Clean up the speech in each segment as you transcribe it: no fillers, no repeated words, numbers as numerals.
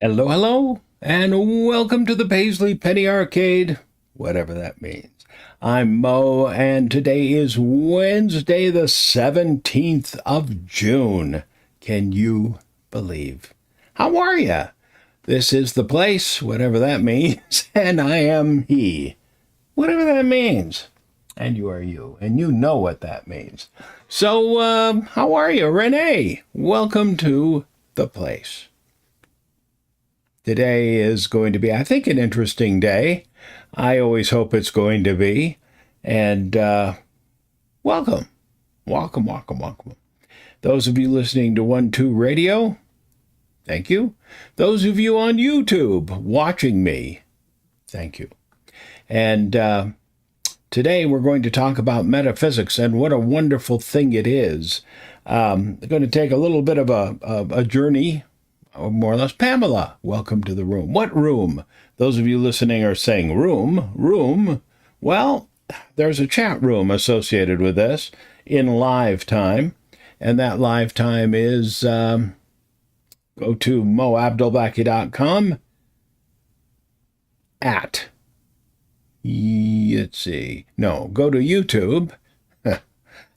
Hello, hello, and welcome to the Paisley Penny Arcade, whatever that means. I'm Mo, and today is Wednesday, the 17th of June. Can you believe? How are you? This is the place, whatever that means, and I am he, whatever that means. And you are you, and you know what that means. So, how are you, Renee? Welcome to the place. Today is going to be, I think, an interesting day. I always hope it's going to be. And welcome. Welcome, welcome, welcome. Those of you listening to 1-2 Radio, thank you. Those of you on YouTube watching me, thank you. And today we're going to talk about metaphysics and what a wonderful thing it is. I'm going to take a little bit of a journey, or more or less. Pamela, welcome to the room. What room? Those of you listening are saying room. Well, there's a chat room associated with this in live time, and that live time is go to moabdelbaki.com at, let's see, no, go to YouTube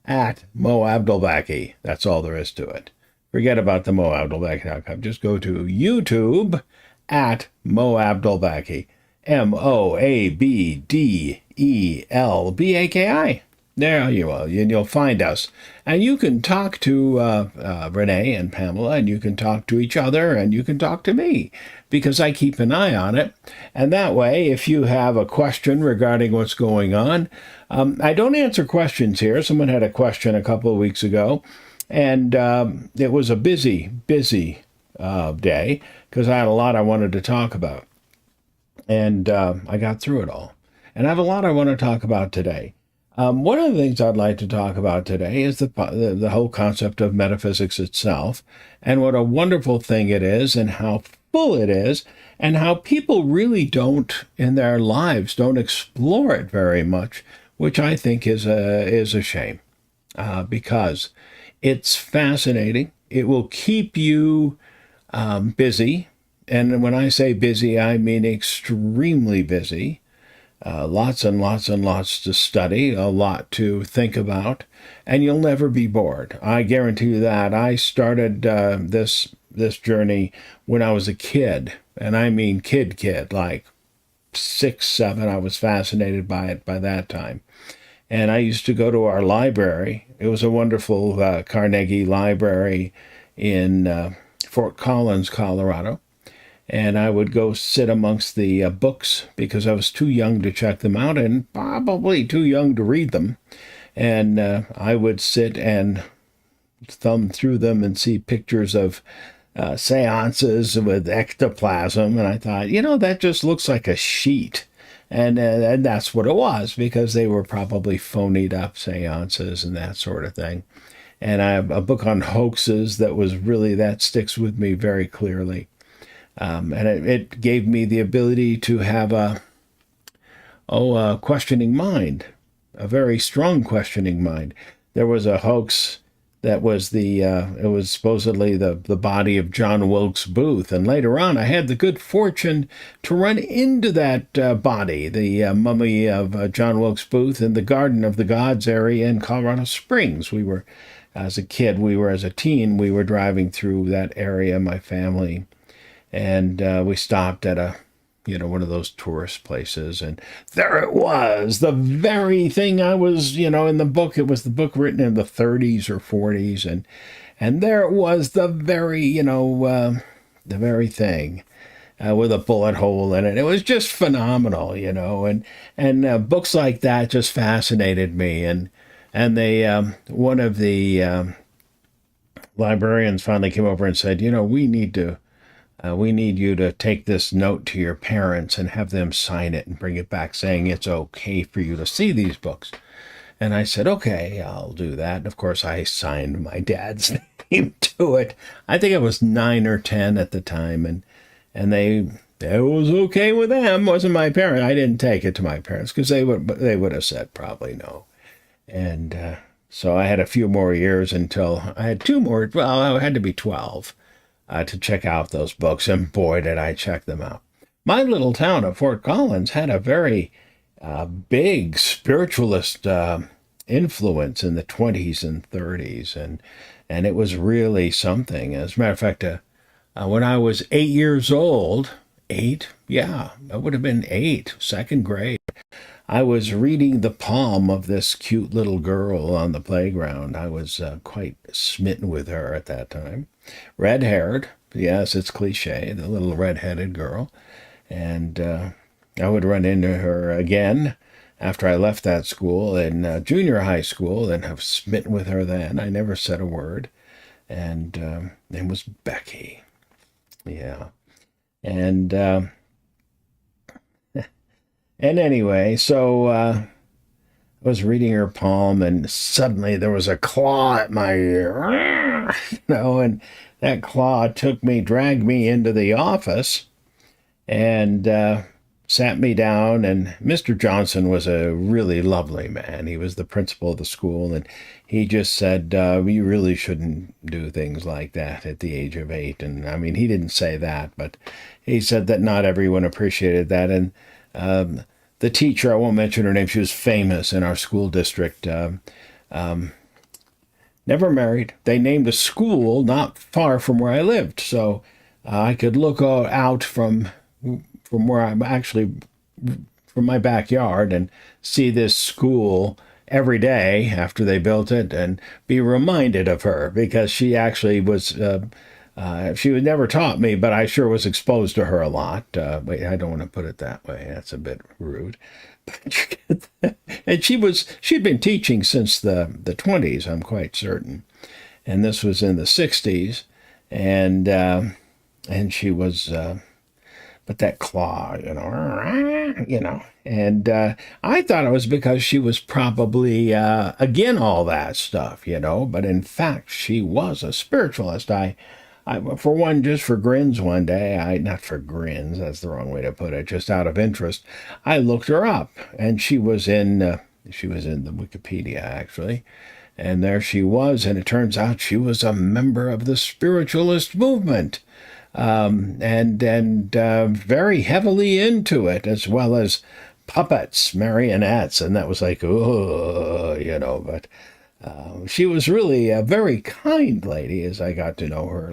at Mo Abdelbaki. That's all there is to it. Forget about the moabdelbaki.com. Just go to YouTube at Mo Abdelbaki. MoAbdelbaki. There you are, and you'll find us. And you can talk to Renee and Pamela, and you can talk to each other, and you can talk to me, because I keep an eye on it. And that way, if you have a question regarding what's going on, I don't answer questions here. Someone had a question a couple of weeks ago, and it was a busy day because I had a lot I wanted to talk about. And I got through it all. And I have a lot I want to talk about today. One of the things I'd like to talk about today is the whole concept of metaphysics itself, and what a wonderful thing it is, and how full it is, and how people really don't, in their lives, don't explore it very much, which I think is a shame, because it's fascinating. It will keep you busy. And when I say busy, I mean extremely busy. Lots and lots and lots to study, a lot to think about, and you'll never be bored. I guarantee you that. I started this journey when I was a kid, and I mean kid, like 6, 7. I was fascinated by it by that time. And I used to go to our library. It was a wonderful Carnegie Library in Fort Collins, Colorado. And I would go sit amongst the books because I was too young to check them out and probably too young to read them. And I would sit and thumb through them and see pictures of seances with ectoplasm. And I thought, that just looks like a sheet. And that's what it was, because they were probably phonied up seances and that sort of thing. And I have a book on hoaxes that sticks with me very clearly. And it gave me the ability to have a questioning mind, a very strong questioning mind. There was a hoax that was it was supposedly the body of John Wilkes Booth. And later on, I had the good fortune to run into that body, the mummy of John Wilkes Booth, in the Garden of the Gods area in Colorado Springs. As a teen, we were driving through that area, my family. And we stopped at one of those tourist places, and there it was, the very thing I was, in the book. It was the book written in the 30s or 40s, and there it was, the very thing with a bullet hole in it. It was just phenomenal, and books like that just fascinated me, and they one of the librarians finally came over and said, we need you to take this note to your parents and have them sign it and bring it back saying it's okay for you to see these books. And I said, okay, I'll do that. And of course, I signed my dad's name to it. I think I was 9 or 10 at the time. And it was okay with them. It wasn't my parents. I didn't take it to my parents because they would have said probably no. And so I had a few more years until I had 2 more. Well, I had to be 12. to check out those books, and boy, did I check them out. My little town of Fort Collins had a very big spiritualist influence in the 20s and 30s, and it was really something. As a matter of fact, when I was 8 years old, eight, yeah, I would have been eight, second grade. I was reading the palm of this cute little girl on the playground. I was quite smitten with her at that time. Red haired, yes, it's cliche, the little red headed girl. And I would run into her again after I left that school in junior high school and have smitten with her then. I never said a word. And name was Becky. Yeah. And and anyway, so I was reading her palm, and suddenly there was a claw at my ear, and that claw dragged me into the office, and sat me down. And Mr. Johnson was a really lovely man. He was the principal of the school, and he just said, you really shouldn't do things like that at the age of 8. And I mean, he didn't say that, but he said that not everyone appreciated that. And the teacher, I won't mention her name, she was famous in our school district, never married. They named a school not far from where I lived, so I could look out from where I'm actually from my backyard and see this school every day after they built it and be reminded of her, because she actually was she was never taught me, but I sure was exposed to her a lot. Wait, I don't want to put it that way. That's a bit rude. And she'd been teaching since the 20s, I'm quite certain. And this was in the 60s. And she was but that claw, and I thought it was because she was probably again all that stuff, but in fact she was a spiritualist. I for one, just for grins one day, not for grins, that's the wrong way to put it, just out of interest, I looked her up, and she was in the Wikipedia actually. And there she was, and it turns out she was a member of the spiritualist movement. And very heavily into it, as well as puppets, marionettes, and that was like, oh, but she was really a very kind lady as I got to know her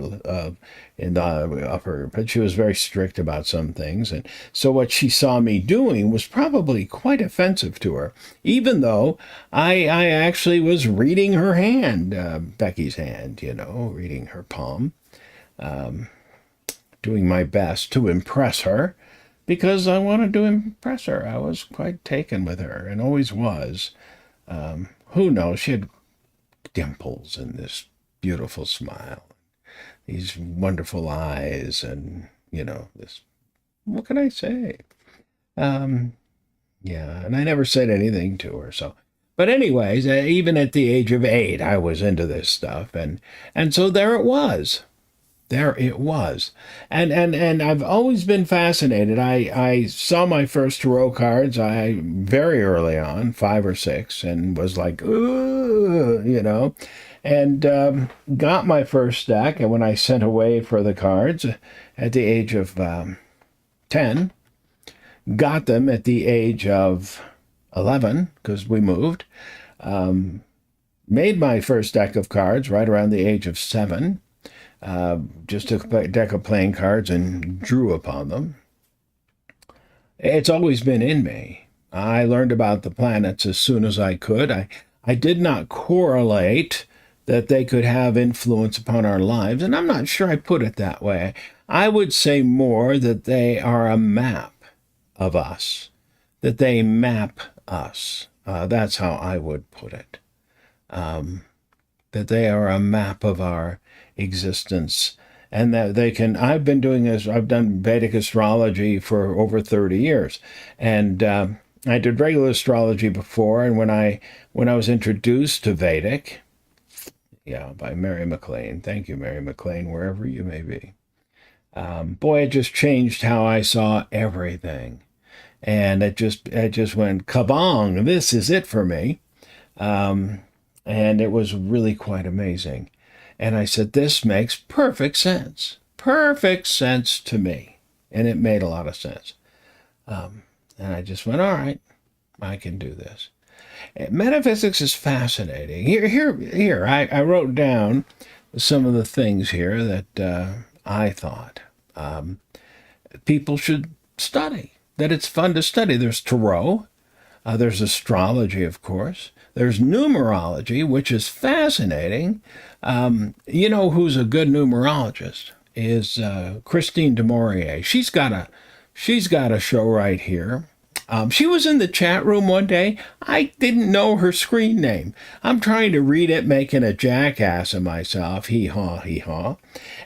in the upper, but she was very strict about some things, and so what she saw me doing was probably quite offensive to her, even though I actually was reading her hand, Becky's hand, reading her palm. Doing my best to impress her, because I wanted to impress her. I was quite taken with her, and always was. Who knows? She had dimples and this beautiful smile, these wonderful eyes, and, this, what can I say? Yeah, and I never said anything to her, so. But anyways, even at the age of 8, I was into this stuff, and so there it was. There it was. And I've always been fascinated. I saw my first tarot cards very early on, 5 or 6, and was like, ooh, and got my first deck. And when I sent away for the cards at the age of 10, got them at the age of 11, because we moved. Made my first deck of cards right around the age of 7. Just took a deck of playing cards and drew upon them. It's always been in me. I learned about the planets as soon as I could. I did not correlate that they could have influence upon our lives, and I'm not sure I put it that way. I would say more that they are a map of us, that they map us. That's how I would put it. That they are a map of our existence, and that they can. I've been doing this. I've done Vedic astrology for over 30 years, and I did regular astrology before. And when I was introduced to Vedic, by Mary McLean. Thank you, Mary McLean, wherever you may be. Boy, it just changed how I saw everything, and it just went kabong. This is it for me, and it was really quite amazing. And I said, this makes perfect sense. perfect sense to me. And it made a lot of sense. And I just went, all right, I can do this. Metaphysics is fascinating. Here. I wrote down some of the things here that I thought people should study, that it's fun to study. There's tarot. There's astrology, of course. There's numerology, which is fascinating. You know who's a good numerologist is Christine du Maurier. She's got a show right here. She was in the chat room one day. I didn't know her screen name. I'm trying to read it, making a jackass of myself. Hee-haw, hee-haw.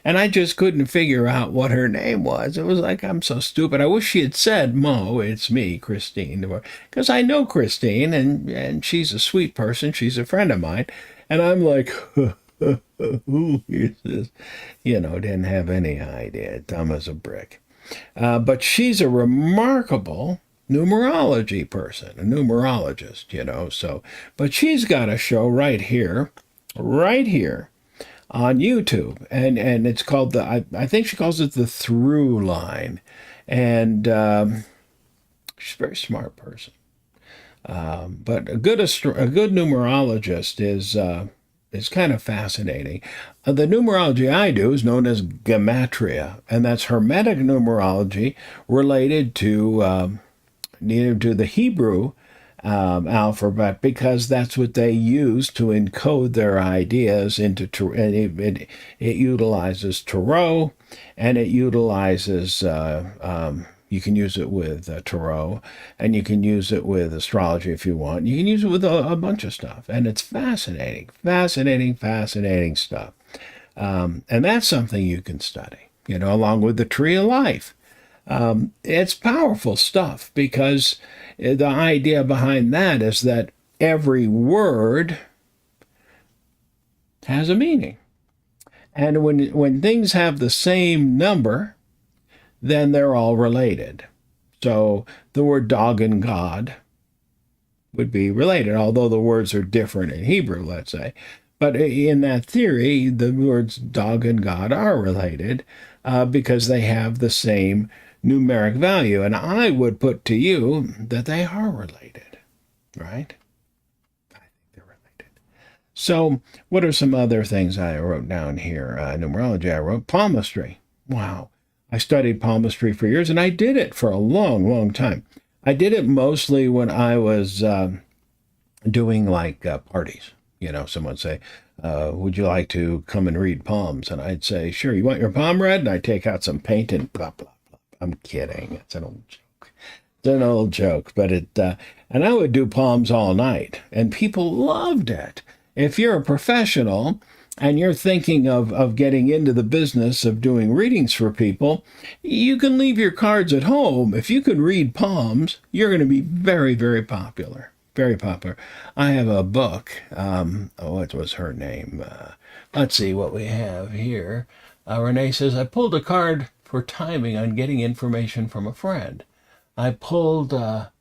And I just couldn't figure out what her name was. It was like, I'm so stupid. I wish she had said, Mo, it's me, Christine. Because I know Christine, and she's a sweet person. She's a friend of mine. And I'm like, who is this? Didn't have any idea. Dumb as a brick. But she's a remarkable numerology person, a numerologist, so, but she's got a show right here on YouTube, and it's called I think she calls it the Through Line, and she's a very smart person, but a good numerologist is kind of fascinating. The numerology I do is known as gematria, and that's Hermetic numerology related to the Hebrew alphabet, because that's what they use to encode their ideas into. It utilizes tarot, and it utilizes. You can use it with tarot, and you can use it with astrology if you want. You can use it with a bunch of stuff, and it's fascinating stuff. And that's something you can study, along with the Tree of Life. It's powerful stuff, because the idea behind that is that every word has a meaning. And when things have the same number, then they're all related. So the word dog and God would be related, although the words are different in Hebrew, let's say. But in that theory, the words dog and God are related because they have the same numeric value. And I would put to you that they are related, right? I think they're related. So what are some other things I wrote down here? Numerology, I wrote palmistry. Wow. I studied palmistry for years, and I did it for a long, long time. I did it mostly when I was doing parties. Someone say, would you like to come and read palms? And I'd say, sure, you want your palm read? And I'd take out some paint and blah, blah, blah. I'm kidding. It's an old joke. But and I would do palms all night, and people loved it. If you're a professional and you're thinking of getting into the business of doing readings for people, you can leave your cards at home. If you can read palms, you're going to be very, very popular. Very popular. I have a book. What was her name? Let's see what we have here. Renee says, I pulled a card for timing on getting information from a friend. I pulled the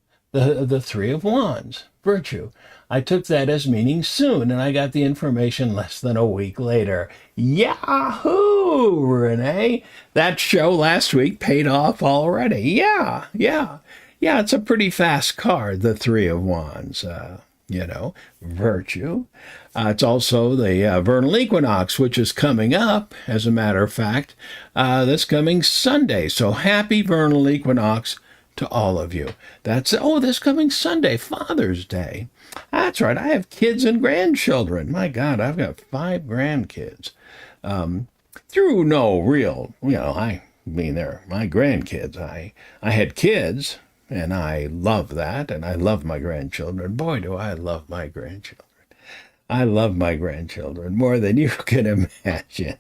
Three of Wands, virtue. I took that as meaning soon, and I got the information less than a week later. Yahoo, Renee! That show last week paid off already. Yeah, it's a pretty fast card, the Three of Wands, virtue. It's also the vernal equinox, which is coming up, as a matter of fact, this coming Sunday. So happy vernal equinox to all of you. This coming Sunday, Father's Day. That's right. I have kids and grandchildren. My God, I've got 5 grandkids. Through no real, they're my grandkids. I had kids, and I love that, and I love my grandchildren. Boy, do I love my grandchildren. I love my grandchildren more than you can imagine.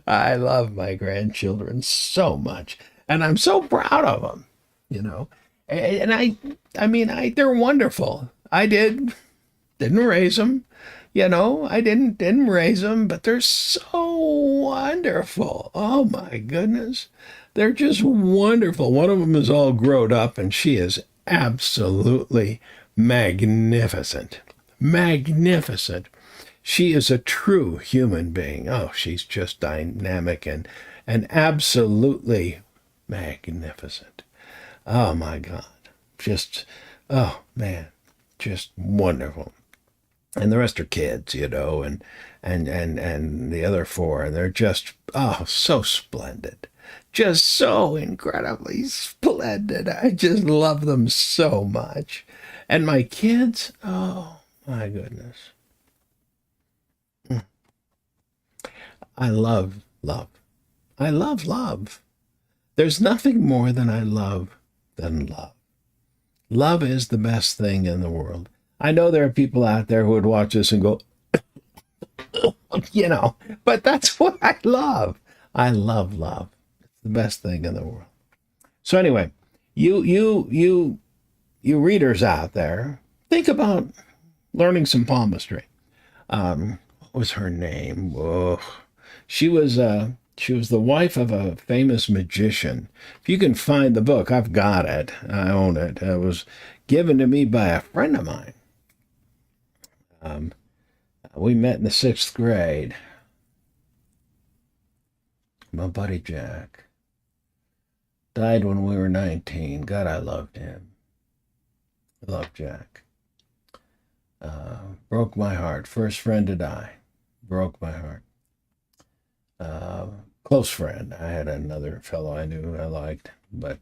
I love my grandchildren so much, and I'm so proud of them, And they're wonderful. I didn't raise them, I didn't raise them, but they're so wonderful. Oh my goodness. They're just wonderful. One of them is all grown up, and she is absolutely magnificent. Magnificent. She is a true human being. Oh, she's just dynamic and absolutely magnificent. Oh my God. Just, oh man, just wonderful. And the rest are kids, and the other four, and they're just, oh, so splendid. Just so incredibly splendid. I just love them so much. And my kids, oh my goodness. I love love. I love love. There's nothing more than I love than love. Love is the best thing in the world. I know there are people out there who would watch this and go, but that's what I love. I love love. It's the best thing in the world. So anyway, you readers out there, think about learning some palmistry. What was her name? Oh, she was the wife of a famous magician. If you can find the book, I've got it. I own it. It was given to me by a friend of mine. We met in the 6th grade. My buddy Jack died when we were 19. God, I loved him. I loved Jack. Broke my heart. First friend to die. Broke my heart. Close friend. I had another fellow I knew I liked, but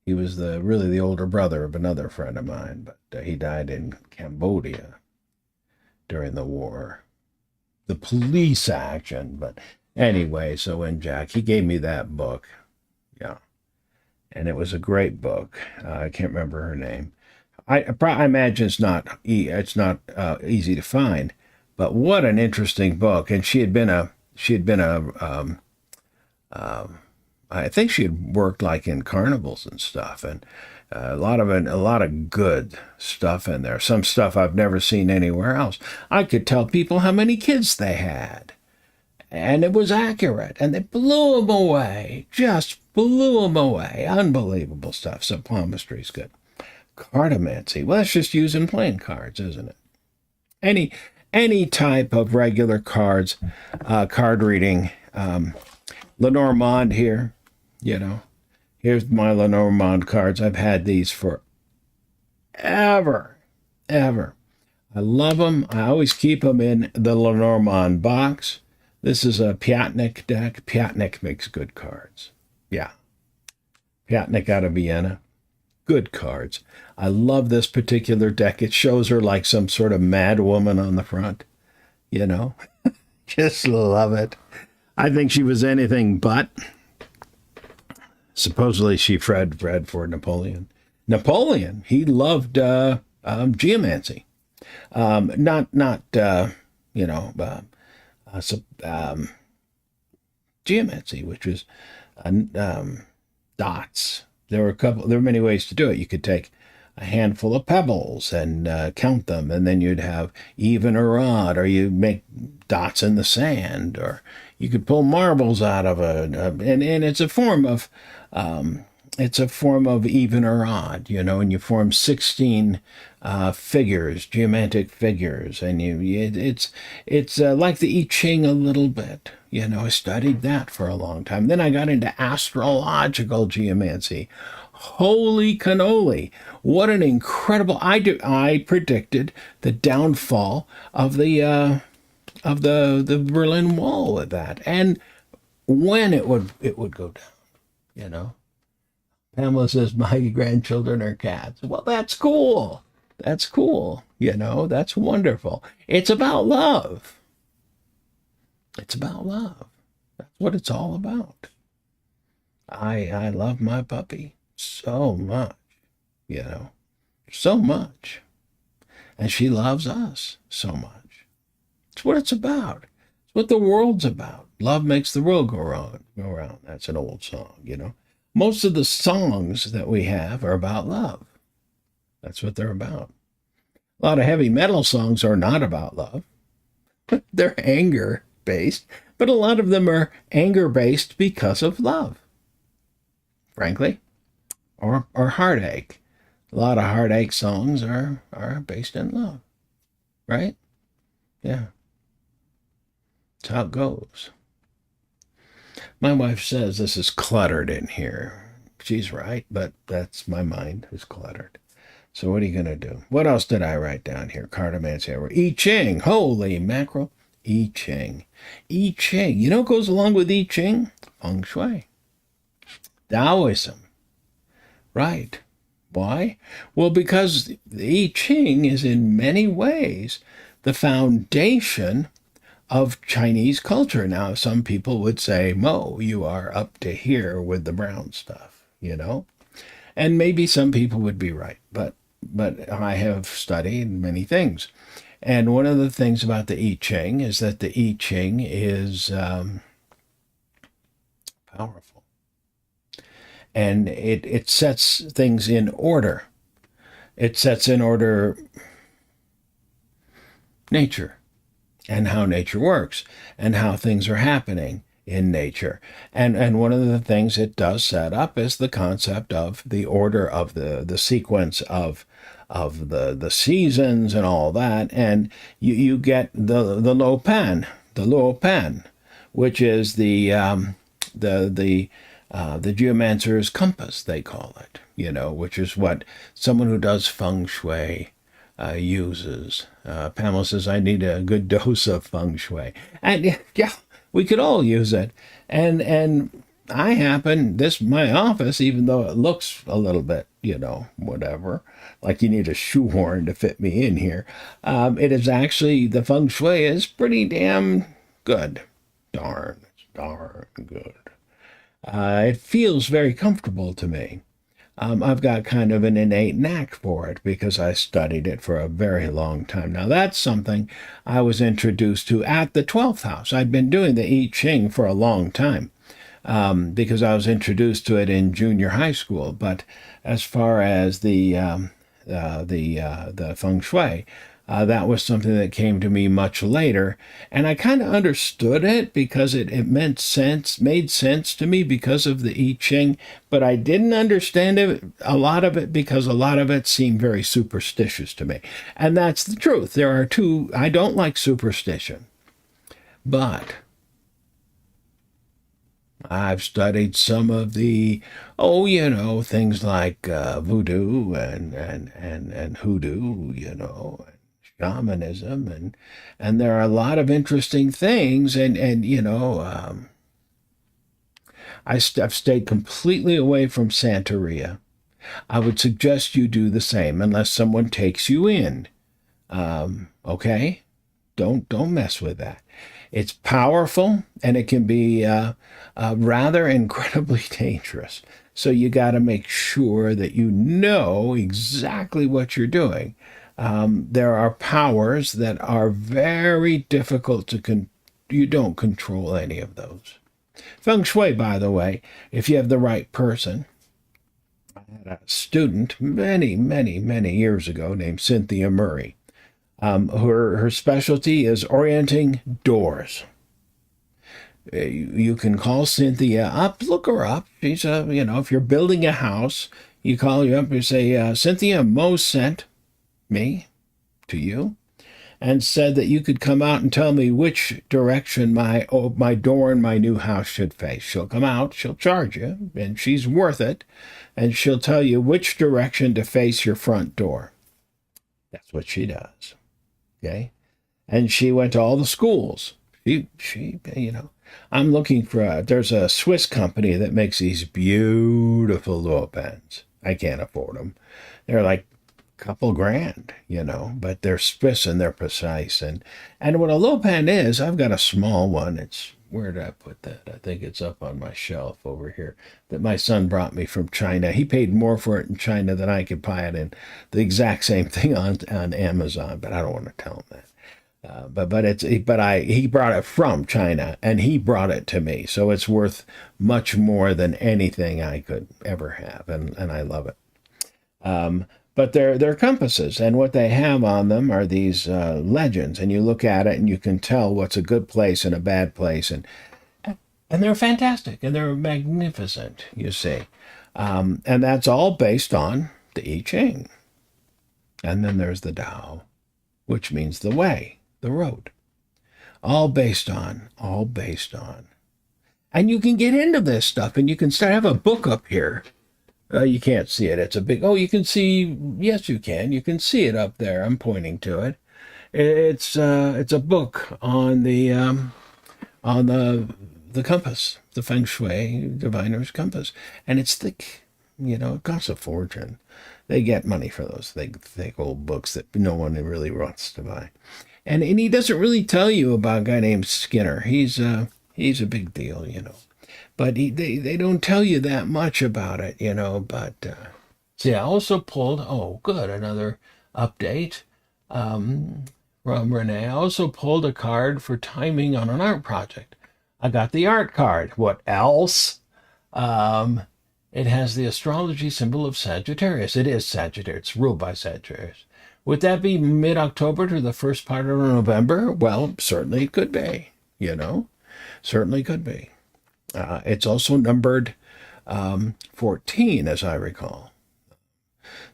he was really the older brother of another friend of mine, but he died in Cambodia during the war. The police action, but anyway, so when he gave me that book, yeah, and it was a great book. I can't remember her name. I imagine it's not easy to find, but what an interesting book. And she had been a I think she had worked like in carnivals and stuff, and a lot of good stuff in there. Some stuff I've never seen anywhere else. I could tell people how many kids they had, and it was accurate, and they blew them away. Just blew them away. Unbelievable stuff. So palmistry's good. Cartomancy. Well, that's just using playing cards, isn't it? Any type of regular card reading. Lenormand here, here's my Lenormand cards. I've had these for ever. I love them. I always keep them in the Lenormand box. This is a Piatnik deck. Piatnik makes good cards. Yeah. Piatnik out of Vienna. Good cards. I love this particular deck. It shows her like some sort of mad woman on the front. Just love it. I think she was anything but. Supposedly she read for Napoleon. Napoleon, he loved geomancy. Geomancy, which was dots. There were many ways to do it. You could take a handful of pebbles and count them, and then you'd have even or odd, or you make dots in the sand, or you could pull marbles out of and it's a form of even or odd, and you form 16 figures, geometric figures, and it's like the I Ching a little bit. I studied that for a long time. Then I got into astrological geomancy. Holy cannoli! What an incredible! I predicted the downfall of the Berlin Wall with that, and when it would go down. Pamela says my grandchildren are cats. Well, that's cool. That's cool. That's wonderful. It's about love. It's about love. That's what it's all about. I love my puppy so much, so much. And she loves us so much. It's what it's about. It's what the world's about. Love makes the world go round. That's an old song, Most of the songs that we have are about love. That's what they're about. A lot of heavy metal songs are not about love. They're anger-based, but a lot of them are anger-based because of love, frankly, or heartache. A lot of heartache songs are based in love, right? Yeah, that's how it goes. My wife says this is cluttered in here. She's right, but that's my mind is cluttered. So what are you going to do? What else did I write down here? Cartomancy. I Ching. Holy mackerel. I Ching. I Ching. You know what goes along with I Ching? Feng Shui. Taoism. Right. Why? Well, because the I Ching is in many ways the foundation of Chinese culture. Now, some people would say, Mo, you are up to here with the brown stuff, you know? And maybe some people would be right, but I have studied many things. And one of the things about the I Ching is that the I Ching is powerful. And it sets things in order. It sets in order nature and how nature works and how things are happening in nature. And one of the things it does set up is the concept of the order of the sequence of the seasons and all that. And you get the Lo Pan, which is the geomancer's compass, they call it, which is what someone who does feng shui uses. Pamela says, I need a good dose of feng shui. And yeah, we could all use it. And I happen, my office, even though it looks a little bit, whatever, like you need a shoehorn to fit me in here, it is actually, the feng shui is pretty damn good. Darn good. It feels very comfortable to me. I've got kind of an innate knack for it because I studied it for a very long time. Now, that's something I was introduced to at the 12th house. I'd been doing the I Ching for a long time because I was introduced to it in junior high school. But as far as the feng shui, that was something that came to me much later, and I kind of understood it because it made sense to me because of the I Ching, but I didn't understand a lot of it because a lot of it seemed very superstitious to me. And that's the truth. There are two, I don't like superstition, but I've studied some of the, things like voodoo and hoodoo, shamanism, and there are a lot of interesting things, and I've stayed completely away from Santeria. I would suggest you do the same unless someone takes you in. Okay, don't mess with that. It's powerful and it can be rather incredibly dangerous. So you got to make sure that you know exactly what you're doing. There are powers that are very difficult to you don't control any of those. Feng Shui, by the way, if you have the right person. I had a student many, many, many years ago named Cynthia Murray. Her specialty is orienting doors. You can call Cynthia up, look her up. She's if you're building a house, you call you up and say, Cynthia, Mo sent me to you and said that you could come out and tell me which direction my door in my new house should face. She'll come out, she'll charge you, and she's worth it, and she'll tell you which direction to face your front door. That's what she does. Okay? And she went to all the schools. She I'm looking for there's a Swiss company that makes these beautiful Luo pens. I can't afford them. They're like couple grand, but they're Swiss and they're precise. And what a Lo Pan is, I've got a small one. It's, where did I put that? I think it's up on my shelf over here that my son brought me from China. He paid more for it in China than I could buy it in the exact same thing on Amazon, but I don't want to tell him that. He brought it from China and he brought it to me. So it's worth much more than anything I could ever have. And I love it. But they're compasses, and what they have on them are these legends, and you look at it and you can tell what's a good place and a bad place, and they're fantastic and they're magnificent, you see. And that's all based on the I Ching. And then there's the Tao, which means the way. the road. All based on. And you can get into this stuff, and you can start have a book up here. You can't see it. It's a big. Oh, you can see. Yes, you can. You can see it up there. I'm pointing to it. It's a book on the compass, the Feng Shui diviner's compass, and it's thick. It costs a fortune. They get money for those thick old books that no one really wants to buy. And he doesn't really tell you about a guy named Skinner. He's a big deal, But they don't tell you that much about it, But see, I also pulled. Oh, good, another update from Renee. I also pulled a card for timing on an art project. I got the art card. What else? It has the astrology symbol of Sagittarius. It is Sagittarius. It's ruled by Sagittarius. Would that be mid-October to the first part of November? Well, certainly it could be, Certainly could be. It's also numbered 14, as I recall.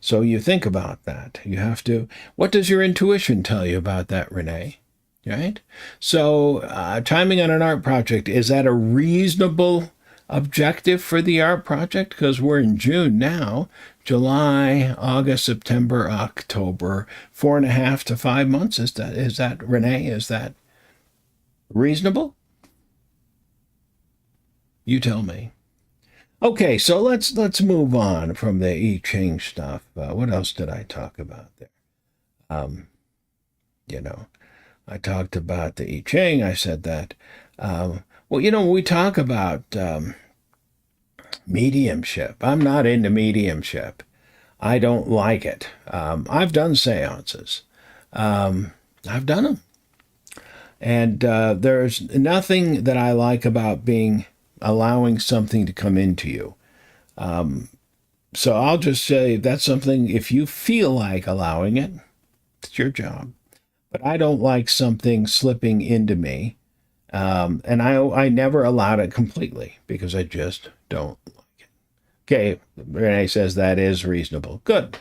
So you think about that. You have to... What does your intuition tell you about that, Renee? Right? So timing on an art project, is that a reasonable objective for the art project? Because we're in June now. July, August, September, October, 4.5 to 5 months. Is that Renee? Is that reasonable? You tell me. Okay, so let's move on from the I Ching stuff. What else did I talk about there? I talked about the I Ching. I said that. When we talk about mediumship, I'm not into mediumship. I don't like it. I've done seances. I've done them. And there's nothing that I like about allowing something to come into you. So I'll just say that's something, if you feel like allowing it, it's your job. But I don't like something slipping into me. And I never allowed it completely because I just don't like it. Okay, Renee says that is reasonable. Good.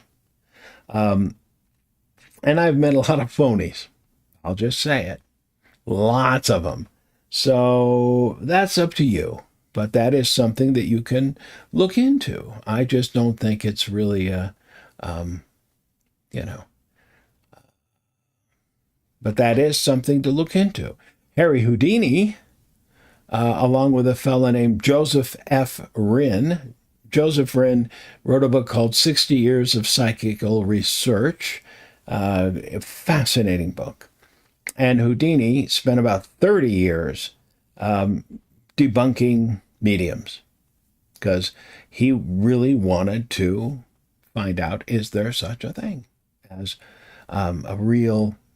And I've met a lot of phonies. I'll just say it. Lots of them. So that's up to you. But that is something that you can look into. I just don't think it's really But that is something to look into. Harry Houdini, along with a fellow named Joseph F. Rinn. Joseph Rinn wrote a book called 60 Years of Psychical Research. A fascinating book. And Houdini spent about 30 years debunking mediums because he really wanted to find out, is there such a thing as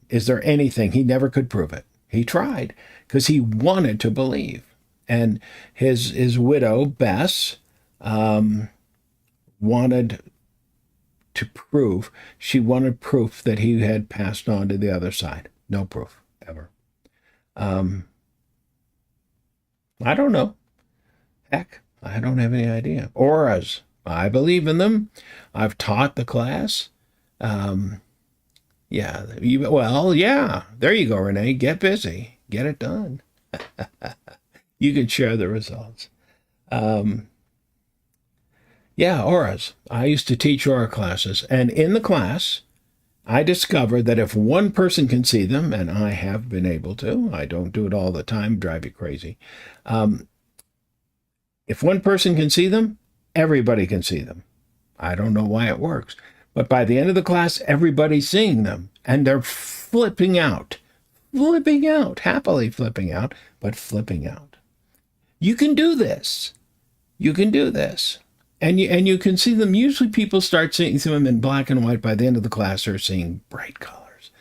is there anything? He never could prove it. He tried because he wanted to believe. And his widow, Bess, wanted to prove, she wanted proof that he had passed on to the other side. No proof, ever. I don't know. Heck, I don't have any idea. Auras, I believe in them. I've taught the class. Yeah, there you go, Renee. Get busy. Get it done. You can share the results. Auras. I used to teach aura classes, and in the class, I discovered that if one person can see them, and I have been able to, I don't do it all the time, drive you crazy. If one person can see them, everybody can see them. I don't know why it works. But by the end of the class, everybody's seeing them, and they're flipping out, happily flipping out, but flipping out. You can do this. And you can see them. Usually people start seeing them in black and white. By the end of the class, they're seeing bright colors.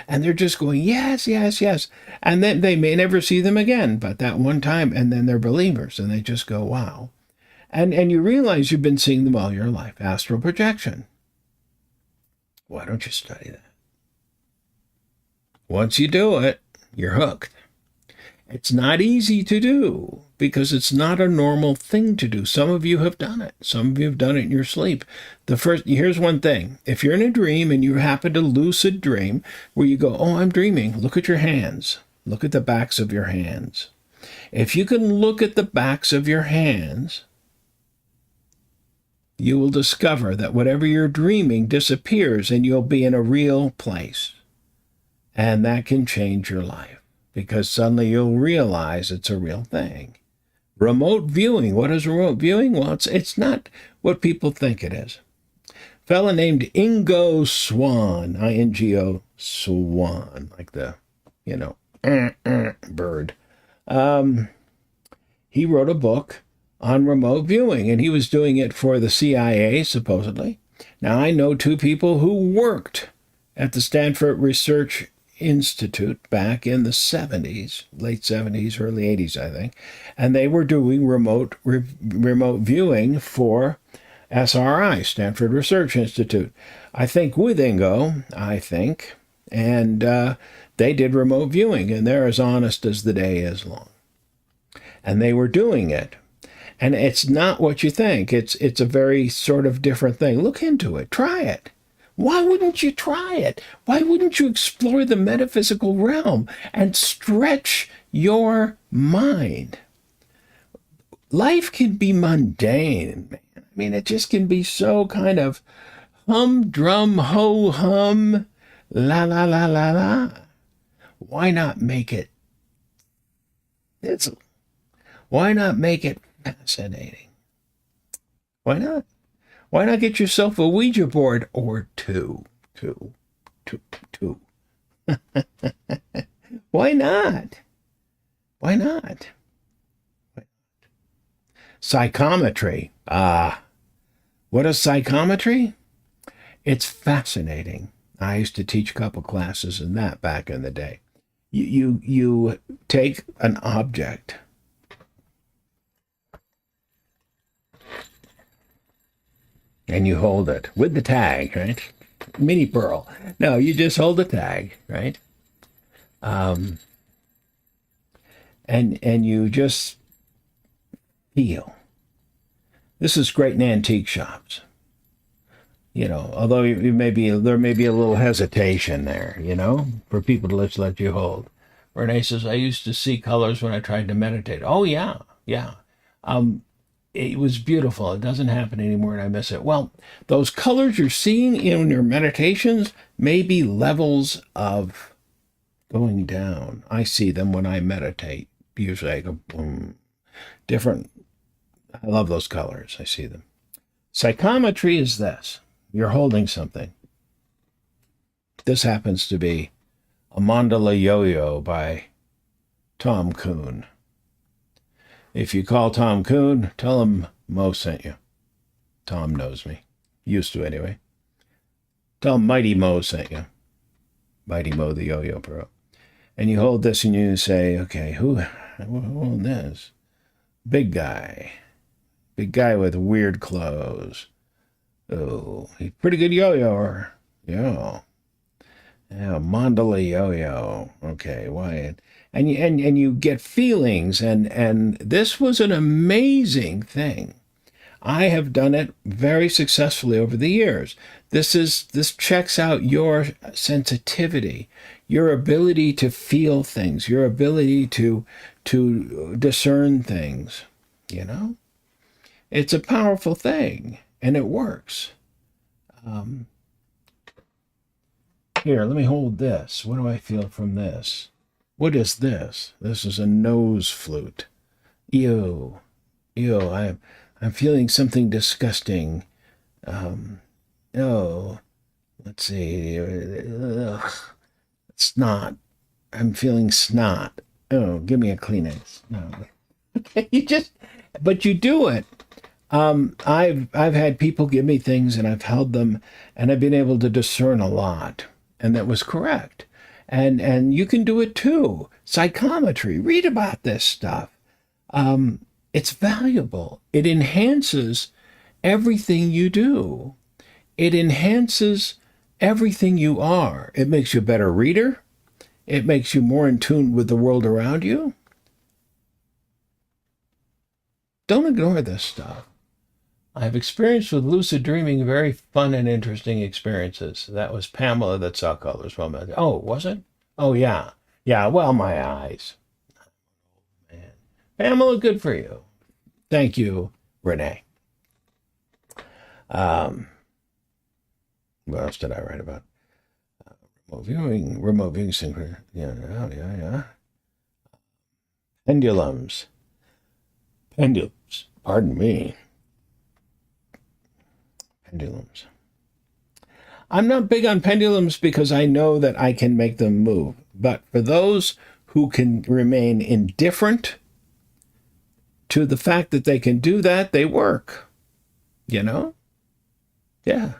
And they're just going, yes, yes, yes. And then they may never see them again, but that one time, and then they're believers, and they just go, wow. And you realize you've been seeing them all your life. Astral projection. Why don't you study that? Once you do it, you're hooked. It's not easy to do because it's not a normal thing to do. Some of you have done it. Some of you have done it in your sleep. Here's one thing. If you're in a dream and you happen to lucid dream where you go, oh, I'm dreaming, look at your hands. Look at the backs of your hands. If you can look at the backs of your hands, you will discover that whatever you're dreaming disappears and you'll be in a real place. And that can change your life because suddenly you'll realize it's a real thing. Remote viewing. What is remote viewing? Well, it's not what people think it is. A fella named Ingo Swann, I-N-G-O, Swan, like the, bird. He wrote a book on remote viewing, and he was doing it for the CIA, supposedly. Now, I know two people who worked at the Stanford Research Institute back in the 70s, late 70s, early 80s, I think, and they were doing remote viewing for SRI, Stanford Research Institute. I think with Ingo, and they did remote viewing, and they're as honest as the day is long. And they were doing it. And it's not what you think. It's a very sort of different thing. Look into it. Try it. Why wouldn't you try it? Why wouldn't you explore the metaphysical realm and stretch your mind? Life can be mundane, man. I mean, it just can be so kind of humdrum, ho-hum, la, la, la, la, la. Why not make it fizzle? Why not make it fascinating? Why not? Why not get yourself a Ouija board or two? Why not? Why not? Psychometry. What is psychometry? It's fascinating. I used to teach a couple classes in that back in the day. You take an object. And you hold it with the tag, right? Mini pearl. No, you just hold the tag, right? And you just feel. This is great in antique shops. Although there may be a little hesitation there, for people to just let you hold. Renee says, I used to see colors when I tried to meditate. Oh, yeah. It was beautiful. It doesn't happen anymore, and I miss it. Well, those colors you're seeing in your meditations may be levels of going down. I see them when I meditate. Usually I go, boom. Different. I love those colors. I see them. Psychometry is this. You're holding something. This happens to be a mandala yo-yo by Tom Kuhn. If you call Tom Kuhn, tell him Mo sent you. Tom knows me. Used to anyway. Tell him Mighty Mo sent you. Mighty Mo, the yo-yo pro. And you hold this and you say, okay, who owned this? Big guy. Big guy with weird clothes. Oh, he's pretty good yo-yoer. Yeah, mandala yo-yo. Okay, why? And you get feelings, and this was an amazing thing. I have done it very successfully over the years. This checks out your sensitivity, your ability to feel things, your ability to discern things. It's a powerful thing, and it works. Here, let me hold this. What do I feel from this? What is this? This is a nose flute. Ew. I'm feeling something disgusting. Let's see. Snot. I'm feeling snot. Oh, give me a Kleenex. No. But you do it. I've had people give me things and I've held them and I've been able to discern a lot, and that was correct. And you can do it too. Psychometry. Read about this stuff. It's valuable. It enhances everything you do. It enhances everything you are. It makes you a better reader. It makes you more in tune with the world around you. Don't ignore this stuff. I've experienced with lucid dreaming very fun and interesting experiences. That was Pamela that saw colors. Oh, was it? Oh, yeah. Yeah, well, my eyes. Man. Pamela, good for you. Thank you, Renee. What else did I write about? Remote viewing synchron. Yeah. Pendulums. Pardon me. Pendulums. I'm not big on pendulums because I know that I can make them move. But for those who can remain indifferent to the fact that they can do that, they work. You know? Yeah.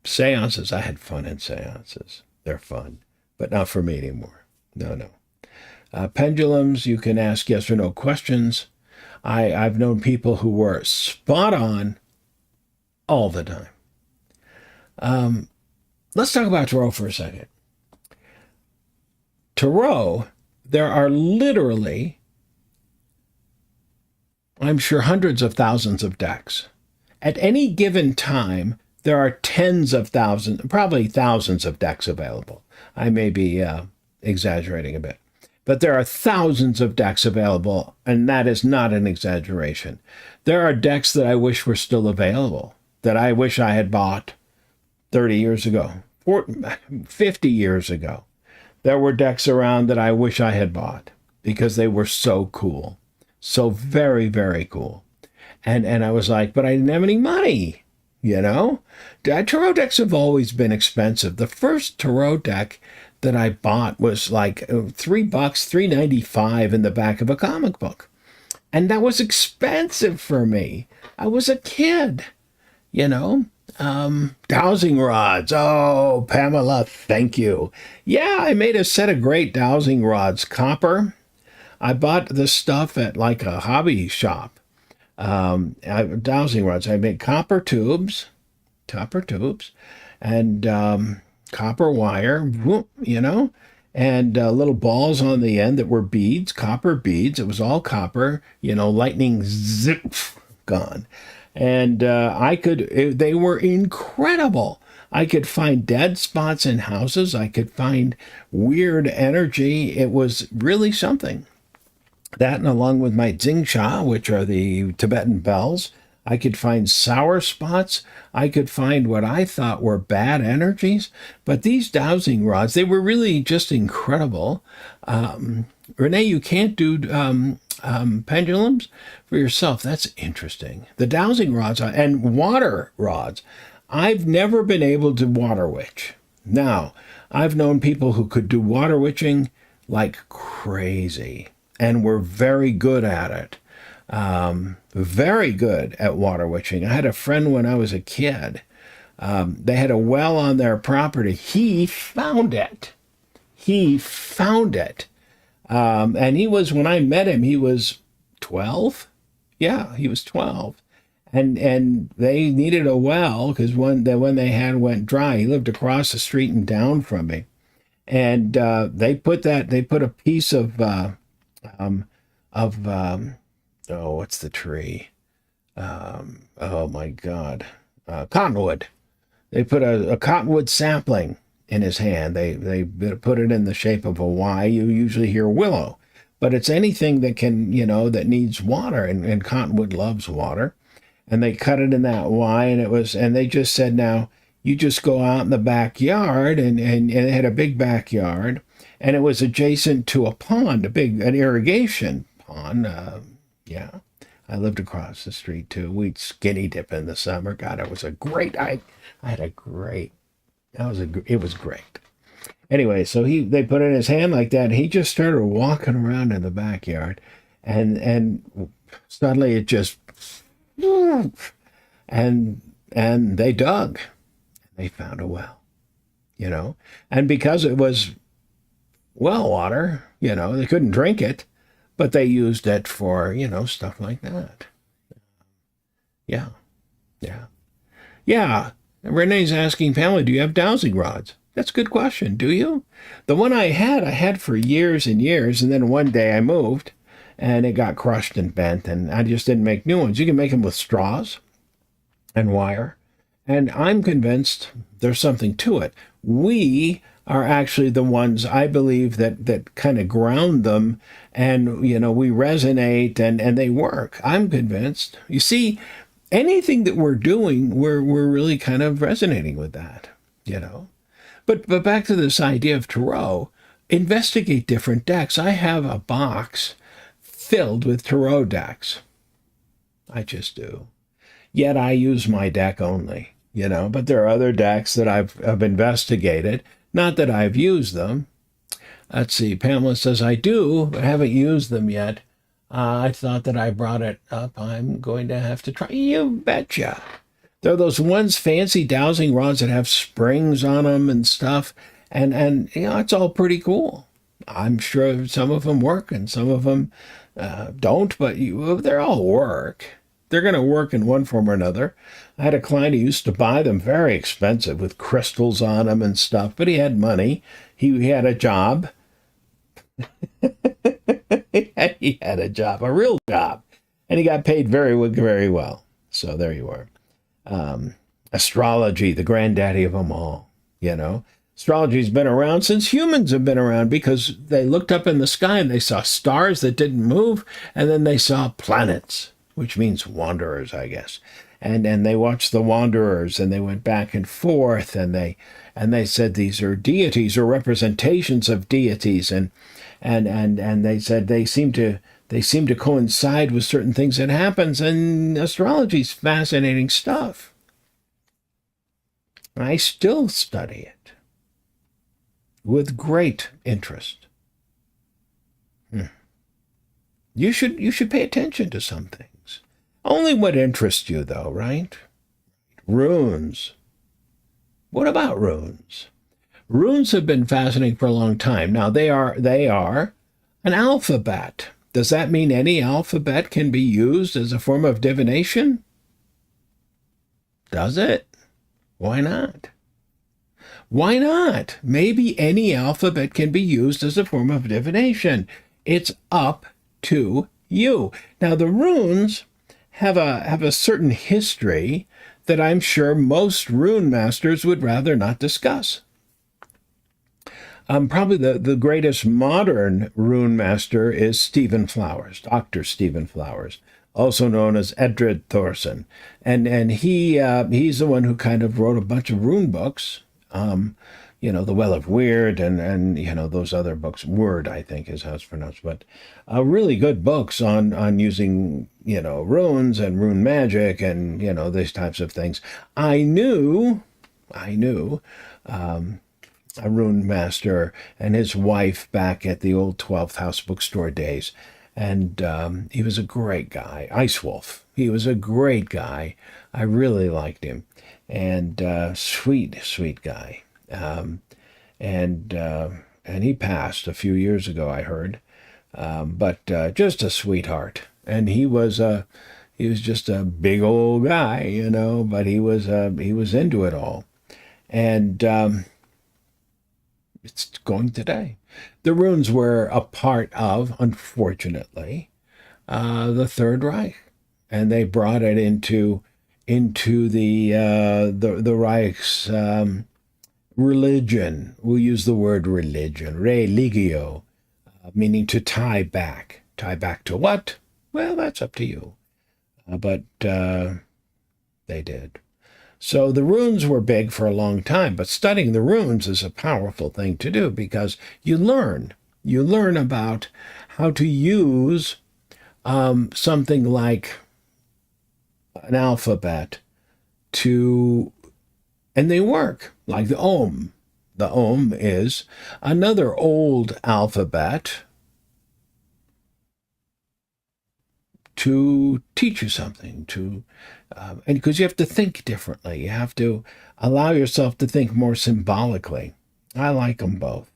Seances. I had fun in seances. They're fun. But not for me anymore. No. Pendulums, you can ask yes or no questions. I've known people who were spot on all the time. Let's talk about tarot for a second. Tarot, there are literally, I'm sure, hundreds of thousands of decks. At any given time, there are tens of thousands, probably thousands of decks available. I may be exaggerating a bit. But there are thousands of decks available, and that is not an exaggeration. There are decks that I wish were still available, that I wish I had bought 30 years ago, 50 years ago. There were decks around that I wish I had bought because they were so cool, so very, very cool. And I was like, but I didn't have any money, you know? Tarot decks have always been expensive. The first tarot deck that I bought was like $3, $3.95 in the back of a comic book. And that was expensive for me. I was a kid, you know. Dowsing rods. Oh, Pamela, thank you. Yeah, I made a set of great dowsing rods. Copper. I bought this stuff at like a hobby shop. Dowsing rods. I made copper tubes, and copper wire, you know, and little balls on the end that were beads, copper beads. It was all copper, you know, lightning zip, gone. And they were incredible. I could find dead spots in houses. I could find weird energy. It was really something. That, and along with my Xingsha, which are the Tibetan bells, I could find sour spots. I could find what I thought were bad energies. But these dowsing rods, they were really just incredible. Renee, you can't do pendulums for yourself. That's interesting. The dowsing rods and water rods. I've never been able to water witch. Now, I've known people who could do water witching like crazy and were very good at it. Very good at water witching. I had a friend when I was a kid. They had a well on their property. He found it. And he was, when I met him, he was 12. Yeah, he was 12. And they needed a well because when they had went dry. He lived across the street and down from me. And they put a piece of what's the tree? Oh my God. Cottonwood. They put a cottonwood sapling in his hand. They put it in the shape of a Y. You usually hear willow, but it's anything that can, you know, that needs water, and cottonwood loves water. And they cut it in that Y, and they just said, now you just go out in the backyard, and they had a big backyard, and it was adjacent to a pond, an irrigation pond. Yeah. I lived across the street too. We'd skinny dip in the summer. God, it was a great, it was great. Anyway, so they put it in his hand like that. And he just started walking around in the backyard, and suddenly it just, and they dug, and they found a well, you know, and because it was well water, you know, they couldn't drink it. But they used it for, you know, stuff like that. Yeah. Renee's asking, Pamela, do you have dowsing rods? That's a good question. Do you? The one I had for years and years. And then one day I moved and it got crushed and bent, and I just didn't make new ones. You can make them with straws and wire, and I'm convinced there's something to it. We are actually the ones, I believe, that kind of ground them, and we resonate, and they work. I'm convinced. You see, anything that we're doing, we're really kind of resonating with that, But back to this idea of tarot, investigate different decks. I have a box filled with tarot decks. I just do. Yet I use my deck only, but there are other decks that I've investigated. Not that I've used them. Let's see, Pamela says, I do, but haven't used them yet. I thought that I brought it up. I'm going to have to try. You betcha. There are those ones, fancy dowsing rods that have springs on them and stuff. And it's all pretty cool. I'm sure some of them work and some of them don't, but they're all work. They're going to work in one form or another. I had a client who used to buy them very expensive with crystals on them and stuff, but he had money. He had a job. He had a job, a real job, and he got paid very, very well. So there you are. Astrology, the granddaddy of them all, Astrology's been around since humans have been around, because they looked up in the sky and they saw stars that didn't move, and then they saw planets, which means wanderers, I guess. And they watched the wanderers, and they went back and forth, and they said these are deities or representations of deities, and they said they seem to coincide with certain things that happens, and astrology's fascinating stuff. I still study it with great interest. You should pay attention to some things. Only what interests you, though, right? Runes. What about runes? Runes have been fascinating for a long time. Now, they are an alphabet. Does that mean any alphabet can be used as a form of divination? Does it? Why not? Why not? Maybe any alphabet can be used as a form of divination. It's up to you. Now, the runes have a certain history that I'm sure most rune masters would rather not discuss. Probably the greatest modern rune master is Stephen Flowers, Dr. Stephen Flowers, also known as Edred Thorson. And he's the one who kind of wrote a bunch of rune books, The Well of Weird and those other books. Word, I think, is how it's pronounced. But really good books on using, runes and rune magic and, these types of things. I knew a rune master and his wife back at the old 12th House bookstore days. And he was a great guy. Ice Wolf. He was a great guy. I really liked him. And sweet guy. And he passed a few years ago, I heard. But just a sweetheart. And he was just a big old guy, but he was into it all. And it's going today. The runes were a part of, unfortunately, the Third Reich, and they brought it into the Reich's religion. We'll use the word religion, religio, meaning to tie back. Tie back to what? Well, that's up to you. But they did. So the runes were big for a long time, but studying the runes is a powerful thing to do because you learn about how to use something like an alphabet and they work, like the Om. The Om is another old alphabet to teach you something, and because you have to think differently. You have to allow yourself to think more symbolically. I like them both.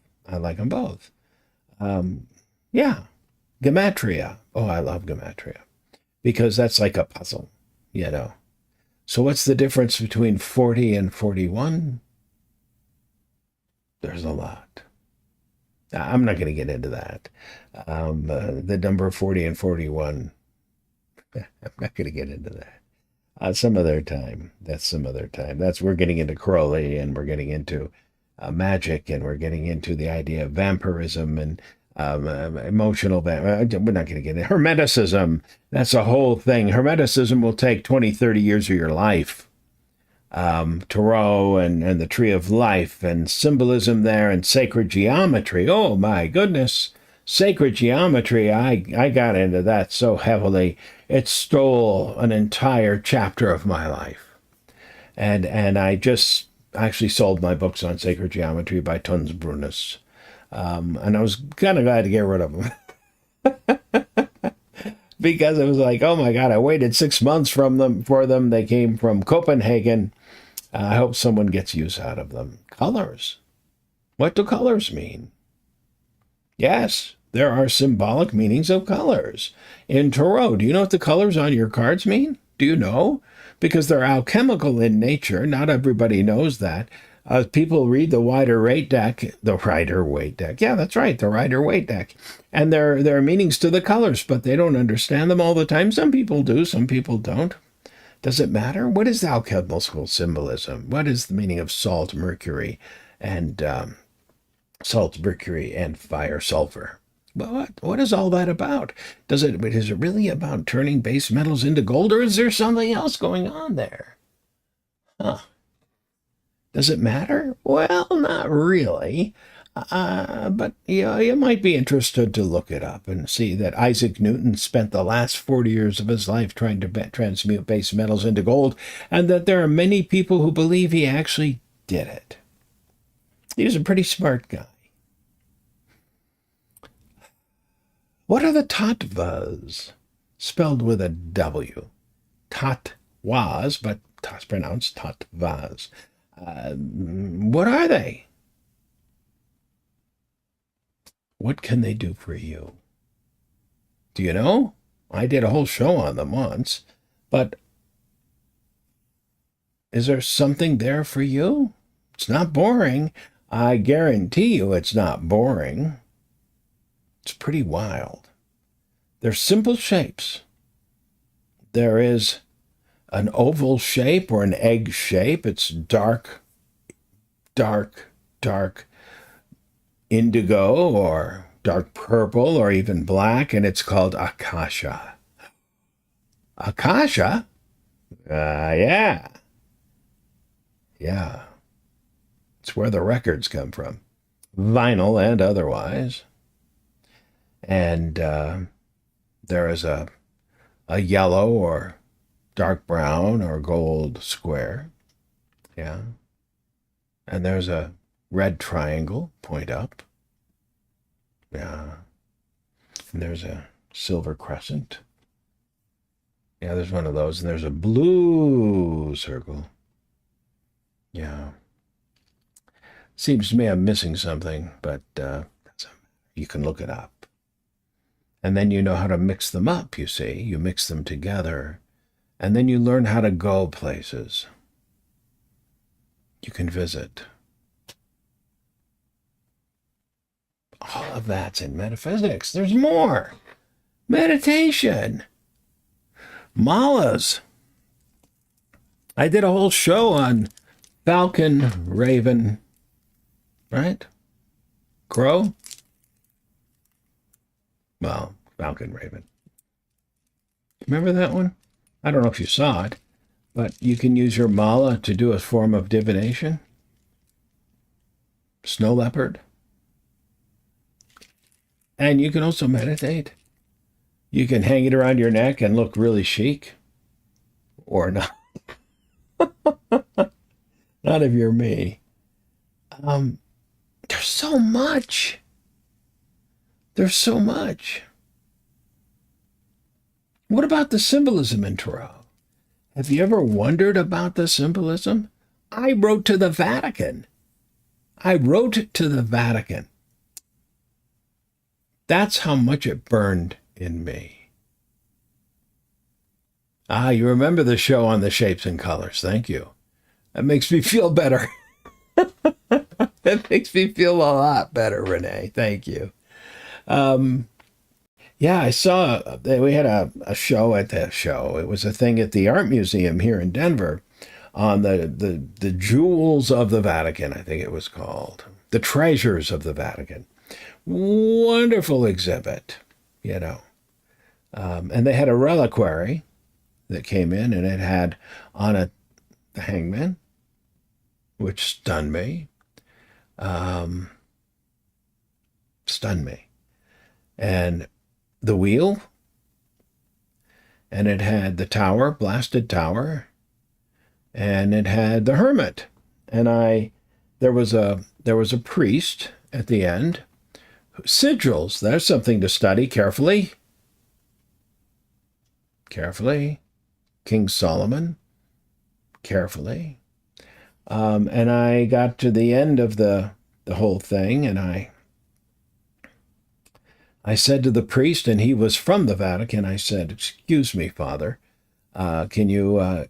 Yeah. Gematria. Oh, I love Gematria. Because that's like a puzzle, So what's the difference between 40 and 41? There's a lot. I'm not going to get into that. The number 40 and 41, I'm not going to get into that. Some other time. That's some other time. We're getting into Crowley, and we're getting into magic, and we're getting into the idea of vampirism and emotional. We're not going to get into Hermeticism. That's a whole thing. Hermeticism will take 20, 30 years of your life. Tarot and the tree of life and symbolism there and sacred geometry. Oh my goodness. Sacred geometry, I got into that so heavily. It stole an entire chapter of my life. And I just actually sold my books on sacred geometry by Tons Brunus. And I was kind of glad to get rid of them. Because it was like, oh my God, I waited 6 months for them. They came from Copenhagen. I hope someone gets use out of them. Colors. What do colors mean? Yes, there are symbolic meanings of colors. In Tarot, do you know what the colors on your cards mean? Do you know? Because they're alchemical in nature. Not everybody knows that. People read the Rider-Waite deck. Yeah, that's right, the Rider-Waite deck. And there are meanings to the colors, but they don't understand them all the time. Some people do, some people don't. Does it matter? What is the alchemical symbolism? What is the meaning of salt, mercury, and fire, sulfur? What is all that about? Is it really about turning base metals into gold, or is there something else going on there? Huh. Does it matter? Well, not really. But you might be interested to look it up and see that Isaac Newton spent the last 40 years of his life trying to transmute base metals into gold, and that there are many people who believe he actually did it. He was a pretty smart guy. What are the tattvas? Spelled with a W. Tattvas, but it's pronounced tattvas. What are they? What can they do for you? Do you know? I did a whole show on them once, but is there something there for you? It's not boring. I guarantee you it's not boring. It's pretty wild. They're simple shapes. There is an oval shape or an egg shape. It's dark indigo or dark purple or even black, and it's called Akasha. Akasha? Yeah. Yeah. It's where the records come from, vinyl and otherwise. And there is a yellow or dark brown or gold square. Yeah. And there's a red triangle, point up. Yeah. And there's a silver crescent. Yeah, there's one of those. And there's a blue circle. Yeah. Seems to me I'm missing something, but you can look it up. And then you know how to mix them up, you see. You mix them together. And then you learn how to go places. You can visit. All of that's in metaphysics. There's more. Meditation. Malas. I did a whole show on falcon, raven, right? Crow? Well, falcon, raven. Remember that one? I don't know if you saw it, but you can use your mala to do a form of divination. Snow leopard. And you can also meditate. You can hang it around your neck and look really chic. Or not. Not if you're me. There's so much. There's so much. What about the symbolism in Tarot? Have you ever wondered about the symbolism? I wrote to the Vatican. That's how much it burned in me. You remember the show on the shapes and colors. Thank you. That makes me feel better. That makes me feel a lot better, Renee. Thank you. Yeah, I saw we had a show at the show. It was a thing at the Art Museum here in Denver on the Jewels of the Vatican, I think it was called. The Treasures of the Vatican. Wonderful exhibit, you know. And they had a reliquary that came in, and it had on it the hangman, which stunned me. Stunned me. And the wheel, and it had the tower, blasted tower, and it had the hermit. And there was a priest at the end. Sigils, there's something to study carefully. Carefully. King Solomon, carefully. And I got to the end of the whole thing, and I said to the priest, and he was from the Vatican, I said, "Excuse me, Father, can you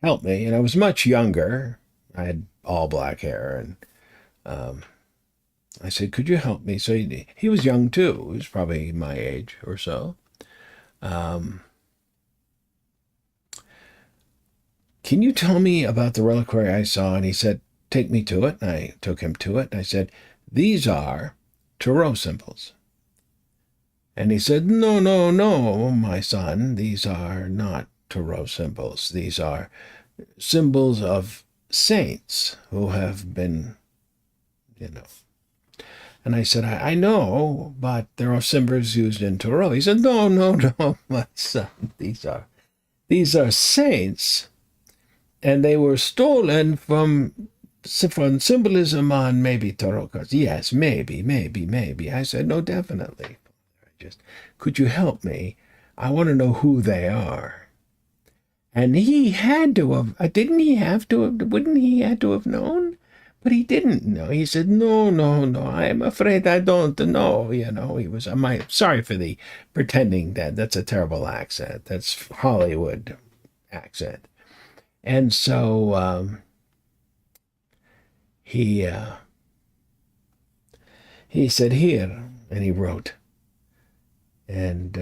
help me?" And I was much younger. I had all black hair, and I said, "Could you help me?" So he was young too. He was probably my age or so. "Can you tell me about the reliquary I saw?" And he said, "Take me to it." And I took him to it, and I said, "These are tarot symbols." And he said, "No, no, no, my son, these are not tarot symbols. These are symbols of saints who have been, you know." And I said, I know, but there are symbols used in tarot." He said, "No, no, no, my son, these are saints, and they were stolen from symbolism on maybe tarot cards." "Yes, maybe. I said, "No, definitely. Just, could you help me? I want to know who they are." And he had to have, wouldn't he have to have known? But he didn't know. He said, "No, no, no, I'm afraid I don't know." You know, sorry for the pretending that's a terrible accent. That's Hollywood accent. And so he said, "Here," and he wrote. And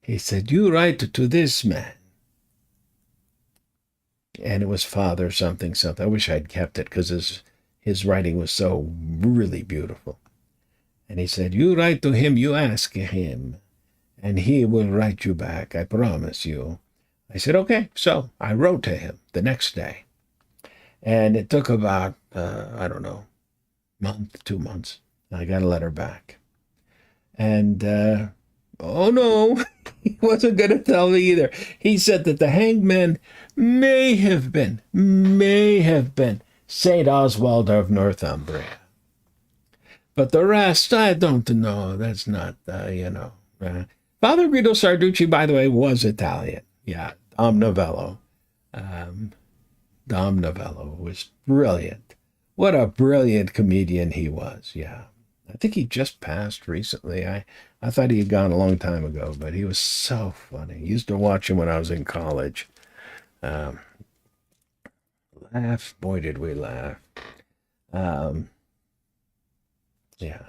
he said, "You write to this man." And it was Father something. I wish I'd kept it because his writing was so really beautiful. And he said, "You write to him, you ask him, and he will write you back, I promise you." I said, "Okay." So I wrote to him the next day. And it took about, I don't know, month, 2 months. I got a letter back. And, oh no, he wasn't going to tell me either. He said that the hangman may have been St. Oswald of Northumbria. But the rest, I don't know. That's not, Father Guido Sarducci, by the way, was Italian. Yeah, Dom Novello. Dom Novello was brilliant. What a brilliant comedian he was, yeah. I think he just passed recently. I thought he had gone a long time ago, but he was so funny. I used to watch him when I was in college. Laugh. Boy, did we laugh. Yeah.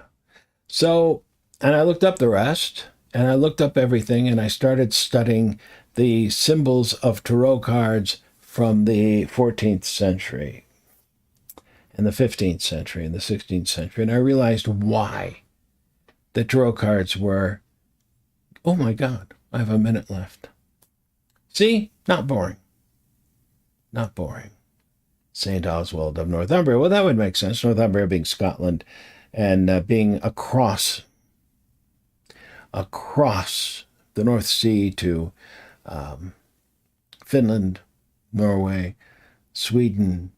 So, and I looked up the rest, and I looked up everything, and I started studying the symbols of tarot cards from the 14th century and the 15th century and the 16th century. And I realized why the tarot cards were, oh my God, I have a minute left. See, not boring. Not boring. St. Oswald of Northumbria. Well, that would make sense. Northumbria being Scotland and being across the North Sea to Finland, Norway, Sweden,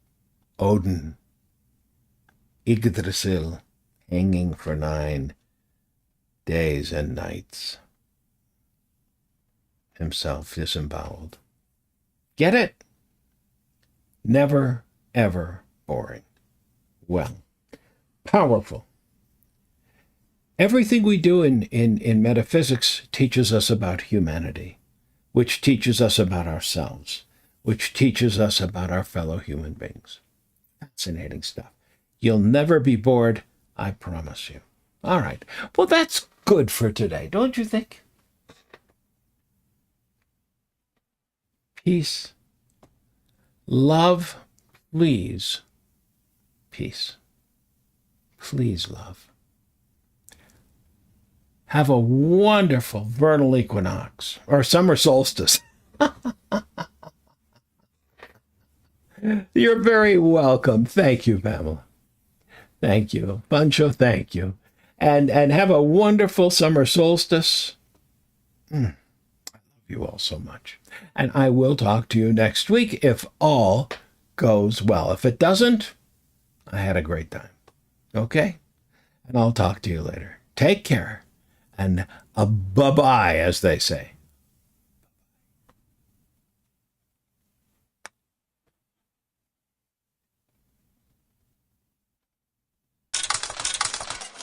Odin, Yggdrasil, hanging for 9 days and nights. Himself disemboweled. Get it? Never, ever boring. Well, powerful. Everything we do in metaphysics teaches us about humanity, which teaches us about ourselves, which teaches us about our fellow human beings. Fascinating stuff. You'll never be bored, I promise you. All right. Well, that's good for today, don't you think? Peace. Love, please. Peace. Please, love. Have a wonderful vernal equinox or summer solstice. You're very welcome. Thank you, Pamela. Thank you. Pancho, thank you. And have a wonderful summer solstice. I love you all so much. And I will talk to you next week if all goes well. If it doesn't, I had a great time. Okay? And I'll talk to you later. Take care. And a bye-bye, as they say.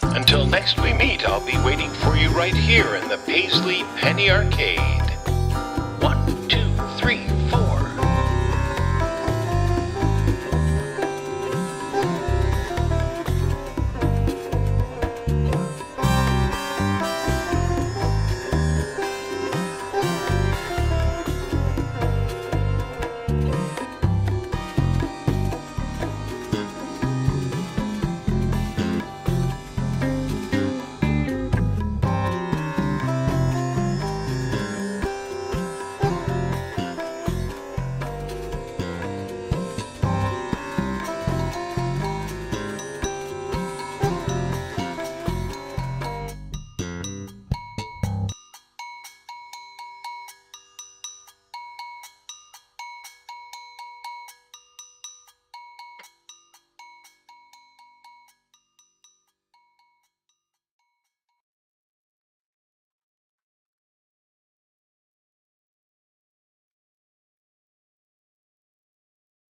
Until next we meet, I'll be waiting for you right here in the Paisley Penny Arcade.